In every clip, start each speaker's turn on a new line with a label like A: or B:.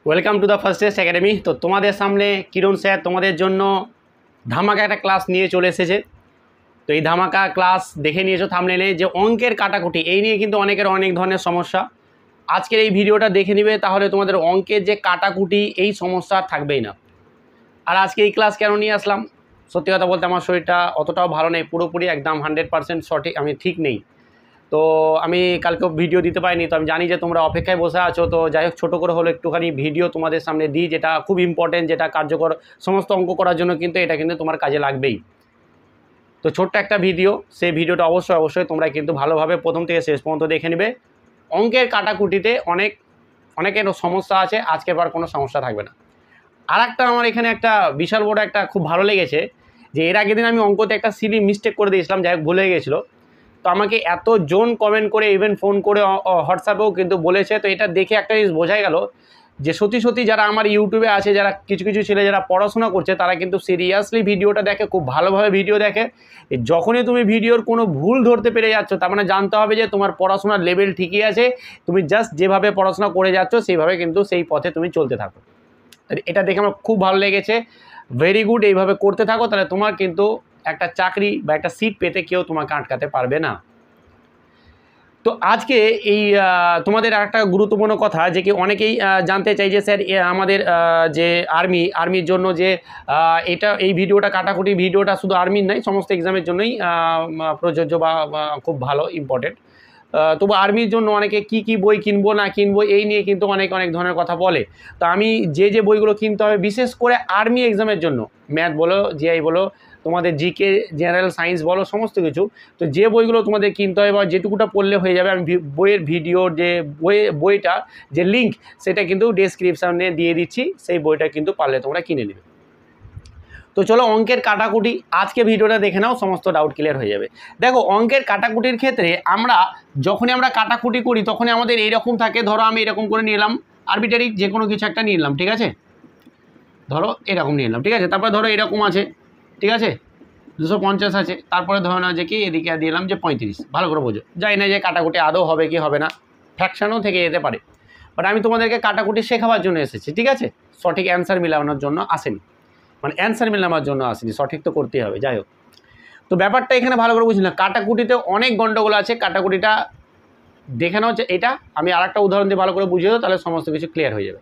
A: Welcome to the first test academy. তো তোমাদের সামনে কিরণ স্যার তোমাদের জন্য ধামাকা একটা ক্লাস নিয়ে চলে এসেছে। তো এই ধামাকা ক্লাস দেখে নিয়েছো থাম্বনেলে, যে অঙ্কের কাটাকুটি, এই নিয়ে কিন্তু অনেকের অনেক ধরনের সমস্যা। আজকের এই ভিডিওটা দেখে নিবে, তাহলে তোমাদের অঙ্কের যে কাটাকুটি এই সমস্যা থাকবেই না। আর আজকে এই ক্লাস কেন নিয়ে আসলাম, সত্যি কথা বলতে আমার শরীরটা অতটাও ভালো নেই, পুরোপুরি একদম 100% সঠিক আমি ঠিক নেই। তো আমি কালকেও ভিডিও দিতে পারিনি। তো আমি জানি যে তোমরা অপেক্ষায় বসে আছো, তো যাই হোক ছোটো করে হলো একটুখানি ভিডিও তোমাদের সামনে দিই, যেটা খুব ইম্পর্টেন্ট, যেটা কার্যকর সমস্ত অঙ্ক করার জন্য কিন্তু এটা কিন্তু তোমার কাজে লাগবেই। তো ছোট্ট একটা ভিডিও, সেই ভিডিওটা অবশ্যই তোমরা কিন্তু ভালোভাবে প্রথম থেকে শেষ পর্যন্ত দেখে নেবে। অঙ্কের কাটাকুটিতে অনেকের সমস্যা আছে, আজকের পর কোনো সমস্যা থাকবে না। আর একটা আমার এখানে একটা বিশাল বড় একটা খুব ভালো লেগেছে, যে এর আগের দিন আমি অঙ্কতে একটা সিলি মিস্টেক করে দিয়েছিলাম, যাই হোক ভুলে গেছিলো। তো আমাকে এতজন কমেন্ট করে, ইভেন ফোন করে, হোয়াটসঅ্যাপেও কিন্তু বলেছে। তো এটা দেখে একটা জিনিস বোঝা গেল যে সত্যি যারা আমার ইউটিউবে আছে, যারা কিছু ছেলে যারা পড়াশোনা করছে, তারা কিন্তু সিরিয়াসলি ভিডিওটা দেখে, খুব ভালোভাবে ভিডিও দেখে। যখনই তুমি ভিডিওর কোনো ভুল ধরতে পেরে যাচ্ছ, তার মানে জানতে হবে যে তোমার পড়াশোনার লেভেল ঠিকই আছে, তুমি জাস্ট যেভাবে পড়াশোনা করে যাচ্ছ সেইভাবে কিন্তু সেই পথে তুমি চলতে থাকো। এটা দেখে আমার খুব ভালো লেগেছে। ভেরি গুড, এইভাবে করতে থাকো, তাহলে তোমার কিন্তু একটা চাকরি বা একটা সিট পেতে কেউ তোমাকে আটকাতে পারবে না। তো আজকে এই তোমাদের একটা গুরুত্বপূর্ণ কথা, যে কি অনেকেই জানতে চাই যে স্যার আমাদের যে আর্মির জন্য যে এই ভিডিওটা কাটাকুটি ভিডিওটা শুধু আর্মির নয়, সমস্ত এক্সামের জন্যই প্রযোজ্য বা খুব ভালো ইম্পর্টেন্ট। তবু আর্মির জন্য অনেকে কি বই কিনবো না কিনবো এই নিয়ে কিন্তু অনেক ধরনের কথা বলে। তো আমি যে বইগুলো কিনতে হবে বিশেষ করে আর্মি এক্সামের জন্য, ম্যাথ বলো, জিআই বলো, তোমাদের জিকে, জেনারেল সায়েন্স বলো, সমস্ত কিছু, তো যে বইগুলো তোমাদের কিনতে হবে বা যেটুকুটা পড়লে হয়ে যাবে, আমি বইয়ের ভিডিওর যে বইটা যে লিঙ্ক, সেটা কিন্তু ডেসক্রিপশানে দিয়ে দিচ্ছি, সেই বইটা কিন্তু পারলে তোমরা কিনে নেবে। তো চলো অঙ্কের কাটাকুটি আজকে ভিডিওটা দেখে নাও, সমস্ত ডাউট ক্লিয়ার হয়ে যাবে। দেখো অঙ্কের কাটাকুটির ক্ষেত্রে যখনই আমরা কাটাকুটি করি, তখনই আমাদের এইরকম থাকে। ধরো আমি এরকম করে নিলাম, আরবিটারি যে কোনো কিছু একটা নিলাম, ঠিক আছে, ধরো এরকম নিলাম, ঠিক আছে। তারপরে ধরো এরকম আছে, ঠিক আছে, 250 আছে। তারপরে ধরো না যে কি এদিকে দিলাম যে 35। ভালো করে বোঝো, জানি না যে কাটাকুটি আদৌ হবে কি হবে না, ফ্র্যাকশানও থেকে যেতে পারে, বাট আমি তোমাদেরকে কাটাকুটি শেখাবার জন্য এসেছি, ঠিক আছে, সঠিক অ্যান্সার মিলানোর জন্য আসেনি, মানে অ্যান্সার মিলানোর জন্য আসেনি, সঠিক তো করতেই হবে। যাই হোক, তো ব্যাপারটা এখানে ভালো করে বুঝি না, কাটাকুটিতে অনেক গণ্ডগোল আছে। কাটাকুটিটা দেখে নাও, যে এটা আমি আর একটা উদাহরণ দিয়ে ভালো করে বুঝিয়ে দেবো, তাহলে সমস্ত কিছু ক্লিয়ার হয়ে যাবে।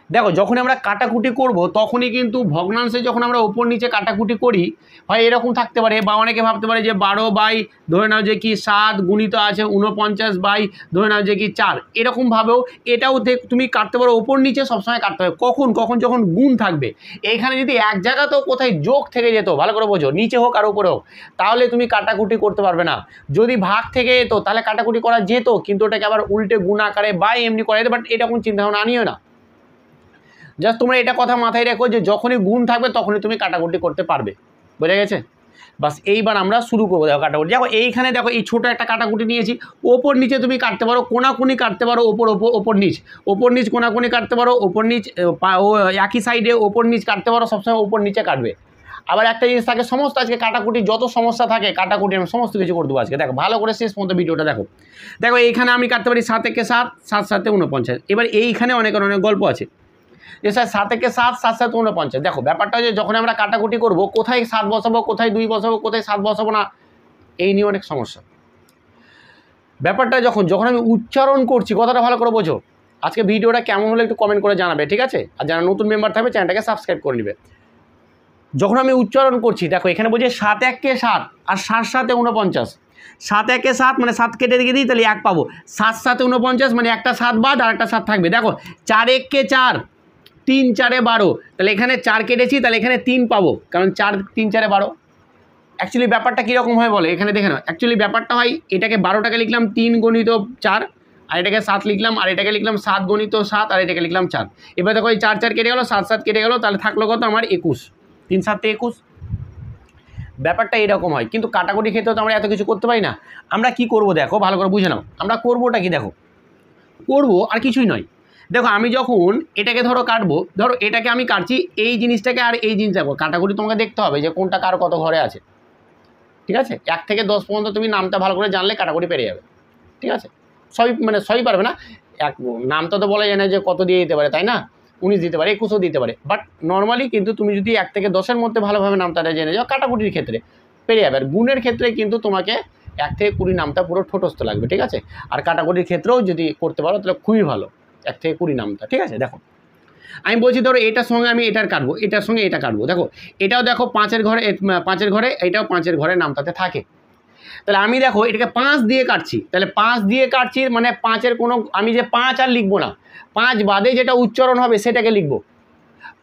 A: দেখো যখন আমরা কাটাকুটি করব, তখনই কিন্তু ভগ্নাংশে যখন আমরা ওপর নিচে কাটাকুটি করি, হয় এরকম থাকতে পারে, বা অনেকে ভাবতে পারে যে 12 বাই ধরে নাও যে কি 7 গুণিত আছে 49 বাই ধরে নাও যে কি 4, এরকমভাবেও এটাও তুমি কাটতে পারো। ওপর নিচে সবসময় কাটতে হবে। কখন যখন গুণ থাকবে, এইখানে যদি এক জায়গাতেও কোথায় যোগ থেকে যেত, ভালো করে বোঝো, নিচে হোক আর উপরে হোক, তাহলে তুমি কাটাকুটি করতে পারবে না। যদি ভাগ থেকে যেত, তাহলে কাটাকুটি করা যেত, কিন্তু ওটাকে আবার উল্টে গুণ আকারে বা এমনি করা যেত, বাট এটা কোনো চিন্তাভাবনা আনিও না। জাস্ট তোমরা এটা কথা মাথায় রেখো যে যখনই গুণ থাকবে তখনই তুমি কাটাকুটি করতে পারবে। বোঝা গেছে? বাস এইবার আমরা শুরু করবো। দেখো কাটাকুটি, দেখো এইখানে দেখো এই ছোটো একটা কাটাকুটি নিয়েছি, ওপর নিচে তুমি কাটতে পারো, কোনাকুনি কাটতে পারো, ওপর নিচ কোনাকুনি কাটতে পারো, ওপর নিচ একই সাইডে ওপর নিচ কাটতে পারো, সবসময় ওপর নিচে কাটবে। আবার একটা জিনিস থাকে, সমস্ত আজকে কাটাকুটি যত সমস্যা থাকে কাটাকুটি আমি সমস্ত কিছু করে দেবো আজকে। দেখো ভালো করে শেষ পর্যন্ত ভিডিওটা দেখো। এইখানে আমি কাটতে পারি 7 একে 7, 7 7 49। এবার এইখানে অনেক গল্প আছে যে স্যার 7 একে 7, 7 7 49। দেখো ব্যাপারটা হচ্ছে, যখন আমরা কাটাকুটি করবো, কোথায় 7 বসাবো, কোথায় 2 বসাবো, কোথায় 7 বসাবো না, এই নিয়ে অনেক সমস্যা। ব্যাপারটা যখন আমি উচ্চারণ করছি, কথাটা ভালো করে বোঝো। আজকে ভিডিওটা কেমন হলো একটু কমেন্ট করে জানাবে, ঠিক আছে? আর যারা নতুন মেম্বার থাকবে চ্যানেলটাকে সাবস্ক্রাইব করে নেবে। যখন আমি উচ্চারণ করছি, দেখো এখানে বলছে 7 1 7 আর 7 7 49। 7 1 7 মানে 7 কেটে রেখে দিই, তাহলে 1 পাবো। 7 7 49 মানে একটা 7 বাদ আর একটা 7 থাকবে। দেখো 4 1 4, 3 4 12, তাহলে এখানে 4 কেটেছি, তাহলে এখানে 3 পাবো, কারণ 4 3 4 12। অ্যাকচুয়ালি ব্যাপারটা কীরকম হয় বলো, এখানে দেখে নাও। অ্যাকচুয়ালি ব্যাপারটা হয়, এটাকে 12টাকে লিখলাম 3 গণিত 4, আর এটাকে 7 লিখলাম, আর এটাকে লিখলাম 7 গণিত 7, আর এটাকে লিখলাম 4। এবার দেখো এই 4 4 কেটে গেলো, 7 7 কেটে গেলো, তাহলে থাকলো কত আমার 21। 3 7 21। ব্যাপারটা এরকম হয়, কিন্তু কাটাকুটি ক্ষেত্রে তো আমরা এত কিছু করতে পারি না। আমরা কি করব দেখো, ভালো করে বুঝে নাও। আমরা করবোটা কি দেখো, করবো আর কিছুই নয়। দেখো আমি যখন এটাকে ধরো কাটবো, ধরো এটাকে আমি কাটছি, এই জিনিসটাকে আর এই জিনিসটাকে কাটাকুটি তোমাকে দেখতে হবে যে কোনটা কার কত ঘরে আছে, ঠিক আছে? 1 থেকে 10 পর্যন্ত তুমি নামটা ভালো করে জানলে কাটাকুটি পেরে যাবে, ঠিক আছে? সবই পারবে না, এক নামটা তো বলা যায় না যে কত দিয়ে দিতে পারে, তাই না? 19 দিতে পারে, 21ও দিতে পারে, বাট নর্মালি কিন্তু তুমি যদি 1 থেকে 10-এর মধ্যে ভালোভাবে নামটা জেনে যাও কাটাকুটির ক্ষেত্রে পেরে যাবে। আর গুণের ক্ষেত্রে কিন্তু তোমাকে 1 থেকে 20 নামটা পুরো ঠোঁটস্থ লাগবে, ঠিক আছে? আর কাটাকুটির ক্ষেত্রেও যদি করতে পারো তাহলে খুবই ভালো, 1 থেকে 20 নামটা, ঠিক আছে? দেখো আমি বলছি ধরো এটার সঙ্গে আমি এটার কাটবো, এটার সঙ্গে এটা কাটবো, দেখো এটাও দেখো 5-এর ঘরে, এটাও 5-এর ঘরে নামটাতে থাকে। তাহলে আমি দেখো এটাকে 5 দিয়ে কাটছি, তাহলে 5 দিয়ে কাটছি মানে 5-এর কোনো, আমি যে 5 আর লিখবো না, 5 বাদে যেটা উচ্চারণ হবে সেটাকে লিখবো,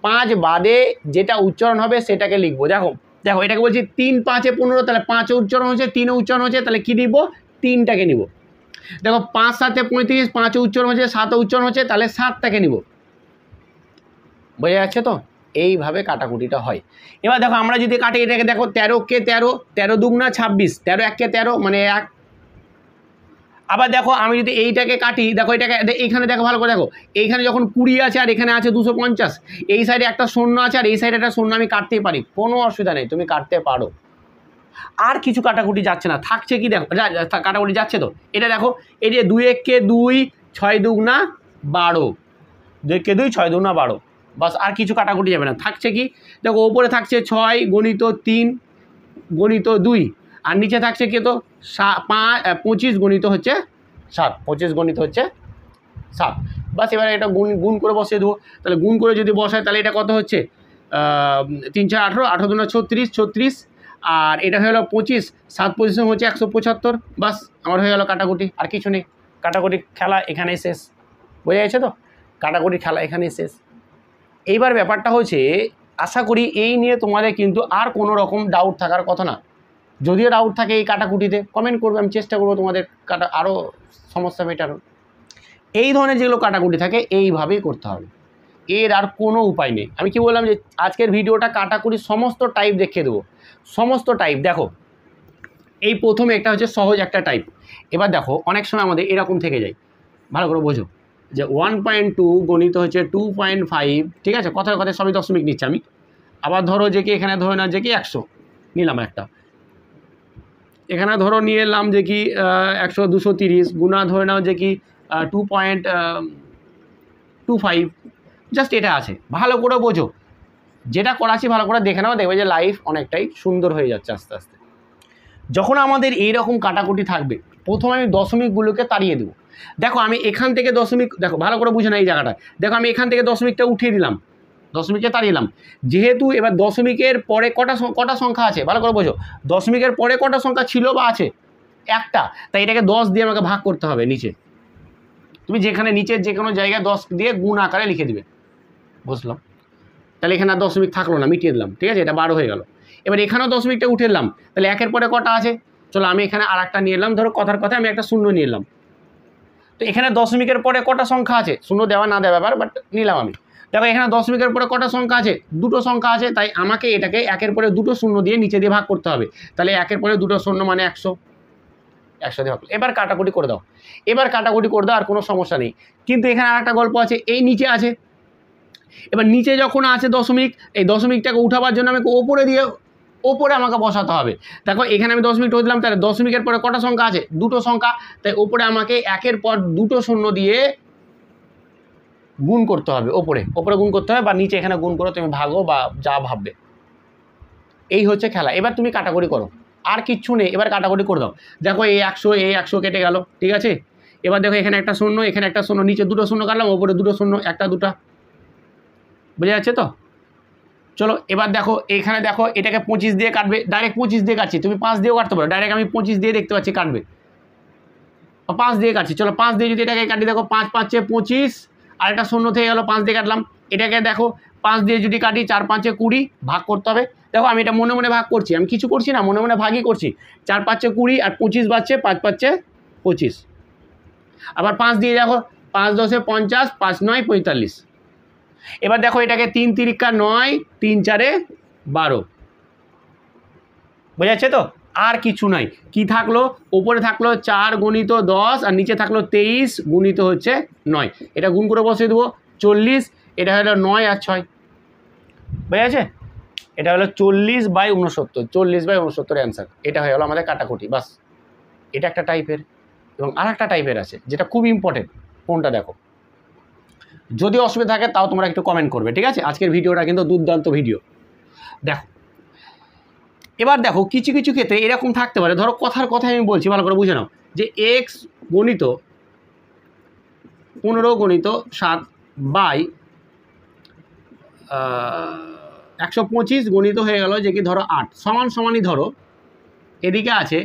A: 5 বাদে যেটা উচ্চারণ হবে সেটাকে লিখবো। দেখো দেখো এটাকে বলছি 3 5 15, তাহলে 5 উচ্চারণ হচ্ছে, 3 উচ্চারণ হচ্ছে, তাহলে কী নিব? 3টাকে নিব। দেখো 5 7 35, 5 উচ্চারণ হচ্ছে, 7 উচ্চারণ হচ্ছে, তাহলে 7টাকে নিব। বোঝা যাচ্ছে তো? এইভাবে কাটাকুটিটা হয়। এবার দেখো আমরা যদি কাটি এটাকে, দেখো 13কে 13, 13 দুগুণা 26, 13 1-কে 13 মানে 1। আবার দেখো আমি যদি এইটাকে কাটি, দেখো এটাকে এইখানে দেখো ভালো করে দেখো, এইখানে যখন 20 আছে আর এখানে আছে 250, এই সাইডে একটা শূন্য আছে আর এই সাইডে একটা শূন্য, আমি কাটতেই পারি, কোনো অসুবিধা নেই, তুমি কাটতে পারো। আর কিছু কাটাকুটি যাচ্ছে না, থাকছে কি দেখো, কাটাকুটি যাচ্ছে তো। এটা দেখো এই যে 2 1-কে 2, 6 দুগুণা 12, 2 1-কে 2, 6 দুগুণা 12, বাস। আর কিছু কাটাকুটি যাবে না। থাকছে কি দেখো, ওপরে থাকছে 6 গণিত 3 গণিত 2, আর নিচে থাকছে কি তো 25 গণিত হচ্ছে 7, 25 গণিত হচ্ছে 7, বাস। এবারে এটা গুণ করে বসিয়ে দেবো। তাহলে গুণ করে যদি বসায় তাহলে এটা কত হচ্ছে, 3 4 18, 18 দুগুণা 36, 36, আর এটা হয়ে গেলো 25, 7 পজিশন হচ্ছে 175, বাস আমার হয়ে গেল কাটাকুটি। আর কিছু নেই, কাটাকুটি খেলা এখানেই শেষ। বোঝা যাচ্ছে তো? কাটাকুটি খেলা এখানেই শেষ। এইবার ব্যাপারটা হচ্ছে, আশা করি এই নিয়ে তোমাদের কিন্তু আর কোনো রকম ডাউট থাকার কথা না। যদিও ডাউট থাকে এই কাটাকুটিতে কমেন্ট করবে, আমি চেষ্টা করবো তোমাদের আরও সমস্যা মেটানোর। এই ধরনের যেগুলো কাটাকুটি থাকে এইভাবেই করতে হবে, এর আর কোনো উপায় নেই। আমি কি বললাম যে আজকের ভিডিওটা কাটাকুটির সমস্ত টাইপ দেখিয়ে দেবো, সমস্ত টাইপ। দেখো এই প্রথমে একটা হচ্ছে সহজ একটা টাইপ। এবার দেখো অনেক সময় আমাদের এরকম থেকে যায়, ভালো করে বোঝো যে 1.2 গণিত হচ্ছে 2.5, ঠিক আছে? কথার কথায় সবই দশমিক নিচ্ছি আমি। আবার ধরো যে কি এখানে ধরে না যে কি 100 নিলাম একটা, এখানে ধরো নিয়ে এলাম যে কি 100 230, গুণা ধরে নাও যে কি 2.25, জাস্ট এটা আছে। ভালো করে বোঝো, যেটা করাচ্ছি ভালো করে দেখে নাও, দেখবে যে লাইফ অনেকটাই সুন্দর হয়ে যাচ্ছে আস্তে আস্তে। যখন আমাদের এইরকম কাটাকুটি থাকবে, প্রথমে আমি দশমিকগুলোকে তাড়িয়ে দেবো। দেখো আমি এখান থেকে দশমিক, দেখো ভালো করে বুঝে না এই জায়গাটা, দেখো আমি এখান থেকে দশমিকটা উঠিয়ে দিলাম, দশমিককে তাড়িয়ে দিলাম। যেহেতু এবার দশমিকের পরে কটা সংখ্যা আছে ভালো করে বোঝো, দশমিকের পরে কটা সংখ্যা ছিল বা আছে? একটা, তাই এটাকে 10 দিয়ে আমাকে ভাগ করতে হবে। নিচে তুমি যেখানে নিচের যে কোনো জায়গায় 10 দিয়ে গুণ আকারে লিখে দিবে, বুঝলাম? তাহলে এখানে আর দশমিক থাকলো না, মিটিয়ে দিলাম, ঠিক আছে? এটা 12 হয়ে গেল। এবার এখানেও দশমিকটা উঠে এলাম, তাহলে একের পরে কটা আছে? চলো আমি এখানে আর একটা নিয়ে এলাম, ধরো কথার কথা আমি একটা শূন্য নিয়ে এলাম। তো এখানে দশমিকের পরে কটা সংখ্যা আছে? শূন্য দেওয়া না দেওয়া ব্যাপার, বাট নিলাম আমি। দেখো এখানে দশমিকের পরে কটা সংখ্যা আছে? দুটো সংখ্যা আছে, তাই আমাকে এটাকে একের পরে দুটো শূন্য দিয়ে নিচে দিয়ে ভাগ করতে হবে। তাহলে একের পরে দুটো শূন্য মানে 100, 100 দিয়ে ভাগ। এবার কাটাকুটি করে দাও, এবার কাটাকুটি করে দাও, আর কোনো সমস্যা নেই। কিন্তু এখানে আর একটা গল্প আছে, এই নিচে আছে। এবার নিচে যখন আছে দশমিক, এই দশমিকটাকে উঠাবার জন্য আমাকে ওপরে আমাকে বসাতে হবে। দেখো এখানে আমি দশমিকটা দিলাম, তাহলে দশমিকের পরে কটা সংখ্যা আছে? দুটো সংখ্যা, তাই ওপরে আমাকে একের পর দুটো শূন্য দিয়ে গুণ করতে হবে, ওপরে গুণ করতে হবে, বা নিচে এখানে গুণ করো, তুমি ভাগো বা যা ভাববে। এই হচ্ছে খেলা। এবার তুমি কাটাকুটি করো, আর কিচ্ছু নেই, এবার কাটাকুটি করে দাও। দেখো এই 100 কেটে গেল, ঠিক আছে? এবার দেখো এখানে একটা শূন্য, এখানে একটা শূন্য, নিচে দুটো শূন্য কাটলাম, ওপরে দুটো শূন্য, একটা দুটা, বুঝে যাচ্ছে তো? চলো এবার দেখো এখানে দেখো এটাকে 25 দিয়ে কাটবে, ডাইরেক্ট 25 দিয়ে কাটছি, তুমি 5 দিয়েও কাটতে পারো, ডাইরেক্ট আমি 25 দিয়ে দেখতে পাচ্ছি কাটবে, 5 দিয়ে কাটছি। চলো 5 দিয়ে যদি এটাকে কাটি, দেখো 5 5 25, আর একটা শূন্য থেকে গেলো, 5 দিয়ে কাটলাম। এটাকে দেখো 5 দিয়ে যদি কাটি, 4 5 20, ভাগ করতে হবে। দেখো আমি এটা মনে মনে ভাগ করছি, আমি কিছু করছি না, মনে মনে ভাগই করছি। 4 5 20 আর 25 বাড়ছে, 5 5 25। আবার 5 দিয়ে দেখো, 5 10 50, 5 9 45। এবার দেখো এটাকে 3 3 9, 3 4 12, বোঝাচ্ছে তো? আর কিছু নাই। কি থাকলো? উপরে থাকলো 4 গুণিত 10, আর নিচে থাকলো 23 গুণিত হচ্ছে 9। এটা গুণ করে বসিয়ে দেবো, 40। এটা হলো 9 আর 6, বোঝাচ্ছে? এটা হলো 40/69, 40/69 অ্যান্সার। এটা হয়ে গেলো আমাদের কাটাকুটি, বাস। এটা একটা টাইপের। এবং আর একটা টাইপের আছে যেটা খুব ইম্পর্টেন্ট, কোনটা দেখো। যদি অসুবিধা থাকে তাও তোমরা একটু কমেন্ট করবে, ঠিক আছে। আজকের ভিডিওটা কিন্তু দুর্দান্ত ভিডিও। দেখো এবার দেখো কিছু কিছু ক্ষেত্রে এরকম থাকতে পারে, ধরো কথার কথাই আমি বলছি, ভালো করে বুঝে নাও, যে এক্স গণিত 15 গণিত 7 বাই 125 গণিত হয়ে গেল যে কি ধরো 8 সমান সমানই ধরো এদিকে আছে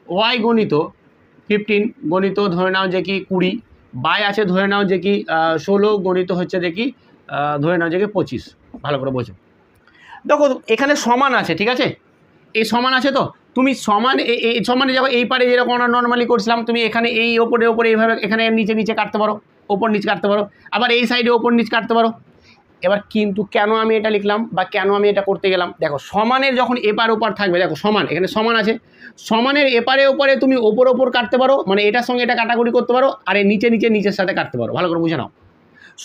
A: ওয়াই গণিত 15 গণিত ধরে নাও যে কি 20 বাই আছে ধরে নাও যে কি 16 গণিত হচ্ছে দেখি ধরে নাও যে কি 25। ভালো করে বোঝো, দেখো এখানে সমান আছে, ঠিক আছে, এই সমান আছে, তো তুমি সমান এই সমানে যাবো এই পারে যেরকম আমরা নর্মালি করছিলাম, তুমি এখানে এই ওপরে ওপরে এইভাবে এখানে নিচে নিচে কাটতে পারো, ওপর নিচ কাটতে পারো, আবার এই সাইডে ওপর নিচ কাটতে পারো। এবার কিন্তু কেন আমি এটা লিখলাম বা কেন আমি এটা করতে গেলাম, দেখো সমানের যখন এপার ওপার থাকবে, দেখো সমান এখানে সমান আছে, সমানের এপারে ওপারে তুমি ওপর ওপর কাটতে পারো, মানে এটার সঙ্গে এটা কাটাকুটি করতে পারো, আর এই নিচে নিচে নিচের সাথে কাটতে পারো। ভালো করে বুঝে নাও,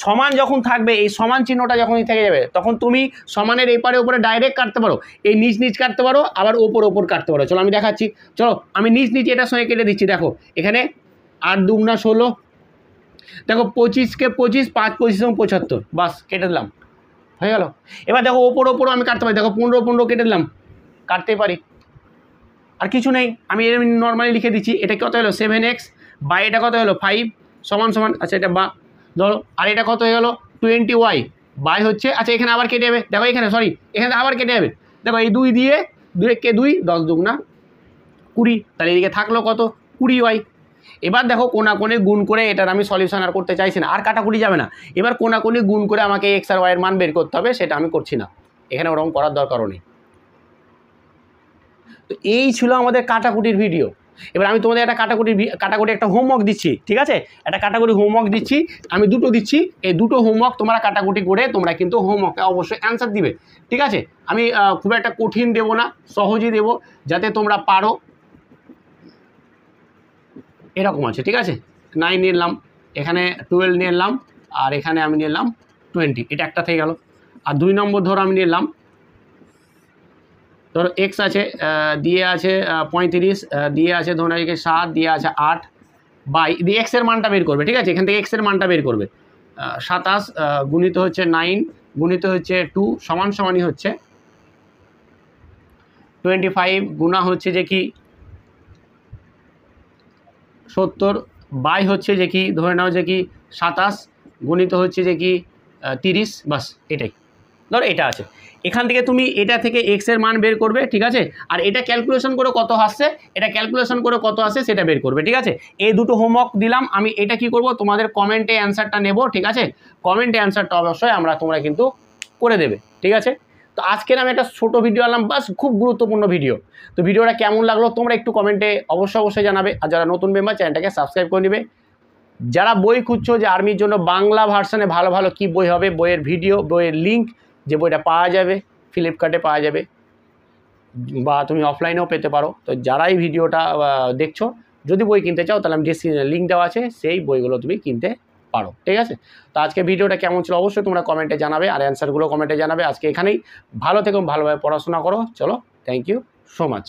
A: সমান যখন থাকবে এই সমান চিহ্নটা যখনই থেকে যাবে তখন তুমি সমানের এপারে ওপরে ডাইরেক্ট কাটতে পারো, এই নিচ নিচ কাটতে পারো, আবার ওপর ওপর কাটতে পারো। চলো আমি দেখাচ্ছি, চলো আমি নিচ নিচ এটার সঙ্গে কেটে দিচ্ছি। দেখো এখানে 8 দুগুণা 16, দেখো 25কে 25 5 25 75, বাস কেটে দিলাম, হয়ে গেল। এবার দেখো ওপর ওপরও আমি কাটতে পারি, দেখো 15 15 কেটে দিলাম, কাটতেই পারি, আর কিছু নেই। আমি নর্মালি লিখে দিচ্ছি, এটা কত হলো 7x, বা এটা কত হলো 5 সমান সমান, আচ্ছা এটা বা ধরো, আর এটা কত হয়ে গেলো 20y বাই হচ্ছে, আচ্ছা এখানে আবার কেটে যাবে, দেখো এখানে সরি এখানে আবার কেটে যাবে, দেখো এই 2 দিয়ে 2 কে 2 10 দুগুণা 20, তাহলে এদিকে থাকলো কত 20y। এবার দেখো কোনাকোণে গুণ করে, এটার আমি সলিউশন আর করতে চাইছি না, আর কাটাকুটি যাবে না, এবার কোনাকোণে গুণ করে আমাকে এক্স আর ওয়াইয়ের মান বের করতে হবে, সেটা আমি করছি না, এখানে ওরকম করার দরকারও নেই। তো এই ছিল আমাদের কাটাকুটির ভিডিও। এবার আমি তোমাদের একটা কাটাকুটি একটা হোমওয়ার্ক দিচ্ছি, ঠিক আছে, একটা কাটাকুটি হোমওয়ার্ক দিচ্ছি, আমি দুটো দিচ্ছি, এই দুটো হোমওয়ার্ক তোমরা কাটাকুটি করে তোমরা কিন্তু হোমওয়ার্কে অবশ্যই অ্যান্সার দিবে, ঠিক আছে। আমি খুব একটা কঠিন দেবো না, সহজই দেবো যাতে তোমরা পারো। এরকম আছে, ঠিক আছে, 9 নিলাম, এখানে 12 নিলাম, আর এখানে আমি নিলাম 20, এটা একটা থেকে গেল। আর 2 নম্বর ধরো আমি নিলাম, ধরো এক্স আছে দিয়ে আছে 35 দিয়ে আছে ধরুন 7 দিয়ে আছে 8 বাই দিয়ে এক্সের মানটা বের করবে, ঠিক আছে, এখান থেকে এক্সের মানটা বের করবে 27 গুণিত হচ্ছে 9 গুণিত হচ্ছে 2 সমান সমানই হচ্ছে 25 গুণা হচ্ছে যে কি 70 বাই হচ্ছে যে কি ধরে নাও যে কি 27 গুণিত হচ্ছে যে কি 30, বাস এটাই। ধরো এটা আছে, এখান থেকে তুমি এটা থেকে এক্স এর মান বের করবে, ঠিক আছে, আর এটা ক্যালকুলেশন করে কত আসছে, এটা ক্যালকুলেশন করে কত আসে সেটা বের করবে, ঠিক আছে। এই দুটো হোমওয়ার্ক দিলাম আমি, এটা কি করব তোমাদের কমেন্টে অ্যান্সারটা নেব, ঠিক আছে, কমেন্টে অ্যান্সারটা অবশ্যই তোমরা কিন্তু করে দেবে, ঠিক আছে। তো আজকের আমি একটা ছোটো ভিডিও আনলাম, বাস খুব গুরুত্বপূর্ণ ভিডিও। তো ভিডিওটা কেমন লাগলো তোমরা একটু কমেন্টে অবশ্যই জানাবে, আর যারা নতুন মেম্বার চ্যানেলটাকে সাবস্ক্রাইব করে নেবে। যারা বই খুঁজছো যে আর্মির জন্য বাংলা ভার্সনে ভালো ভালো কী বই হবে, বইয়ের ভিডিও, বইয়ের লিঙ্ক, যে বইটা পাওয়া যাবে ফ্লিপকার্টে পাওয়া যাবে বা তুমি অফলাইনেও পেতে পারো। তো যারাই ভিডিওটা দেখছো যদি বই কিনতে চাও তাহলে আমি ডিসক্রিপশনে লিঙ্ক দেওয়া আছে, সেই বইগুলো তুমি কিনতে পারো, ঠিক আছে। তো আজকে ভিডিওটা কেমন ছিল অবশ্যই তোমরা কমেন্টে জানাবে, আর অ্যান্সারগুলো কমেন্টে জানাবে। আজকে এখানেই, ভালো থেকো, ভালোভাবে পড়াশোনা করো, চলো, থ্যাংক ইউ সো মাচ।